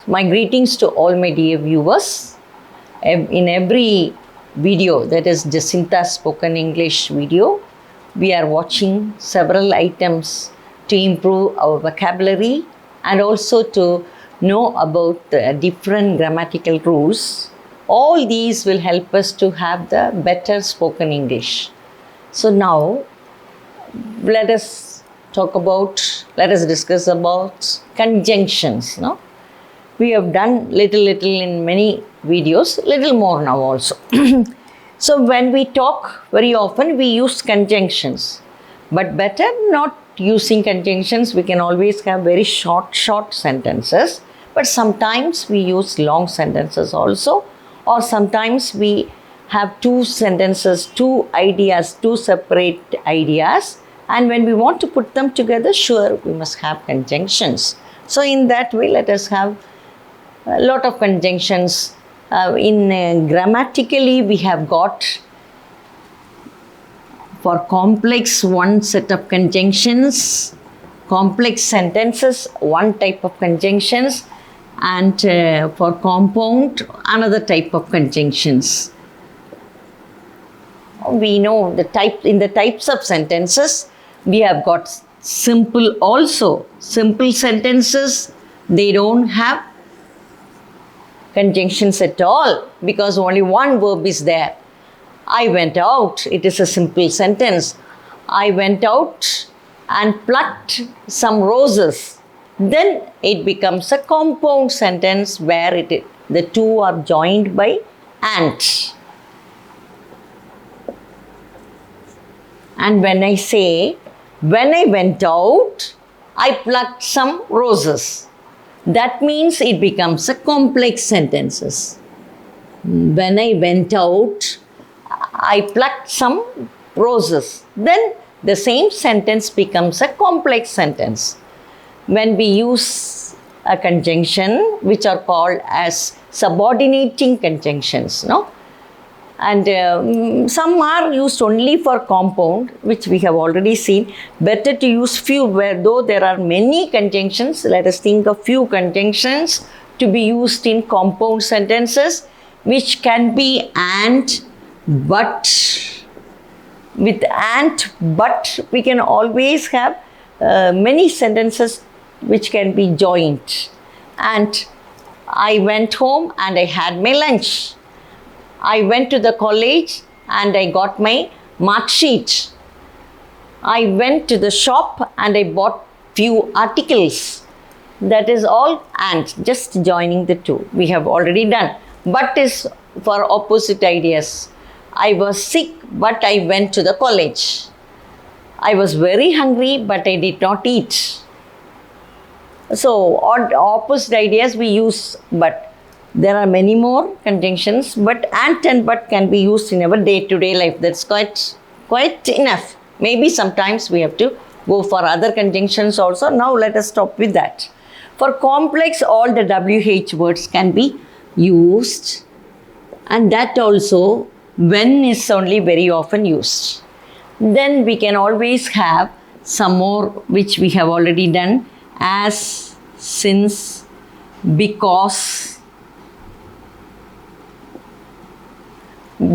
My greetings to all my dear viewers. In every video, that is Jacintha spoken English video, we are watching several items to improve our vocabulary and also to know about the different grammatical rules. All these will help us to have the better spoken English. So now, let us discuss about conjunctions. No? We have done little in many videos, little more now also. So when we talk, very often we use conjunctions, but better not using conjunctions. We can always have very short sentences, but sometimes we use long sentences also, or sometimes we have two sentences, two ideas, two separate ideas, and when we want to put them together, sure, we must have conjunctions. So in that way, let us have a lot of conjunctions. Grammatically, we have got for complex one set of conjunctions, complex sentences one type of conjunctions, and for compound another type of conjunctions. We know in the types of sentences, we have got simple also. Simple sentences, they don't have conjunctions at all because only one verb is there. I went out, it is a simple sentence. I went out and plucked some roses. Then it becomes a compound sentence where the two are joined by and. And when I say, when I went out, I plucked some roses. That means it becomes a complex sentences. When I went out, I plucked some roses. Then the same sentence becomes a complex sentence. When we use a conjunction, which are called as subordinating conjunctions, no? And some are used only for compound, which we have already seen. Better to use few, where though there are many conjunctions, let us think of few conjunctions to be used in compound sentences, which can be and, but. With and, but, we can always have many sentences which can be joined. And I went home and I had my lunch. I went to the college and I got my mark sheet. I went to the shop and I bought few articles. That is all and, just joining the two. We have already done. But is for opposite ideas. I was sick, but I went to the college. I was very hungry, but I did not eat. So, opposite ideas we use, but there are many more conjunctions, but and but can be used in our day-to-day life. That's quite enough. Maybe sometimes we have to go for other conjunctions also. Now let us stop with that. For complex, all the WH words can be used, and that also when is only very often used. Then we can always have some more which we have already done, as, since, because,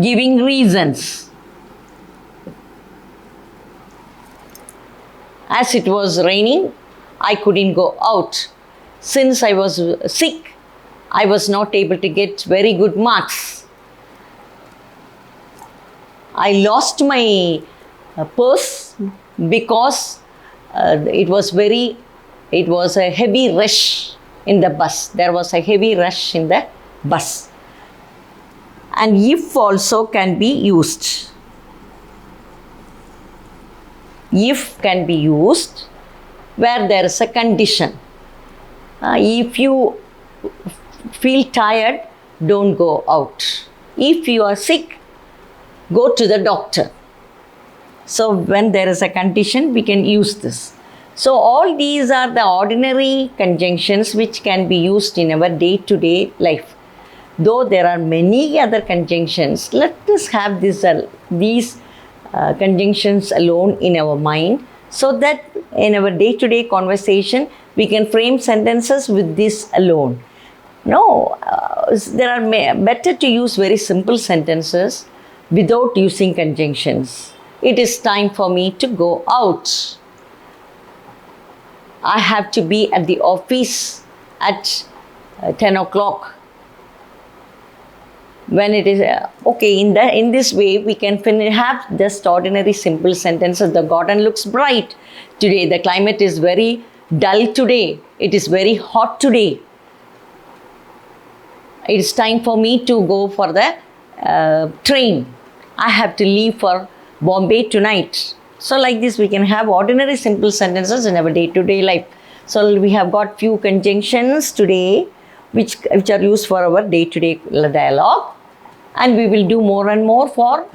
giving reasons. As it was raining, I couldn't go out. Since I was sick, I was not able to get very good marks. I lost my purse because it was a heavy rush in the bus. There was a heavy rush in the bus. And if also can be used. If can be used where there is a condition. If you feel tired, don't go out. If you are sick, go to the doctor. So when there is a condition, we can use this. So all these are the ordinary conjunctions which can be used in our day-to-day life. Though there are many other conjunctions, let us have these conjunctions alone in our mind, so that in our day-to-day conversation, we can frame sentences with this alone. No, there are better to use very simple sentences without using conjunctions. It is time for me to go out. I have to be at the office at 10 o'clock. When it is, okay, in this way, we can have just ordinary simple sentences. The garden looks bright today. The climate is very dull today. It is very hot today. It is time for me to go for the train. I have to leave for Bombay tonight. So like this, we can have ordinary simple sentences in our day-to-day life. So we have got few conjunctions today which are used for our day-to-day dialogue. And we will do more and more for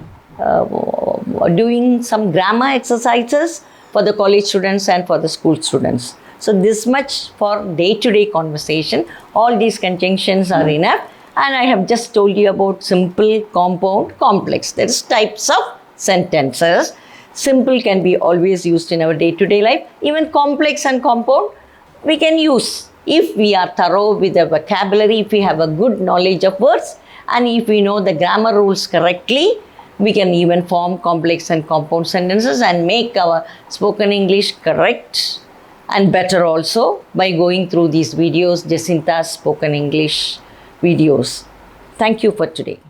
doing some grammar exercises for the college students and for the school students. So this much for day-to-day conversation. All these conjunctions are enough. And I have just told you about simple, compound, complex. There is types of sentences. Simple can be always used in our day-to-day life. Even complex and compound we can use if we are thorough with the vocabulary, if we have a good knowledge of words, and if we know the grammar rules correctly. We can even form complex and compound sentences and make our spoken English correct and better also by going through these videos, Jacintha's spoken English videos. Thank you for today.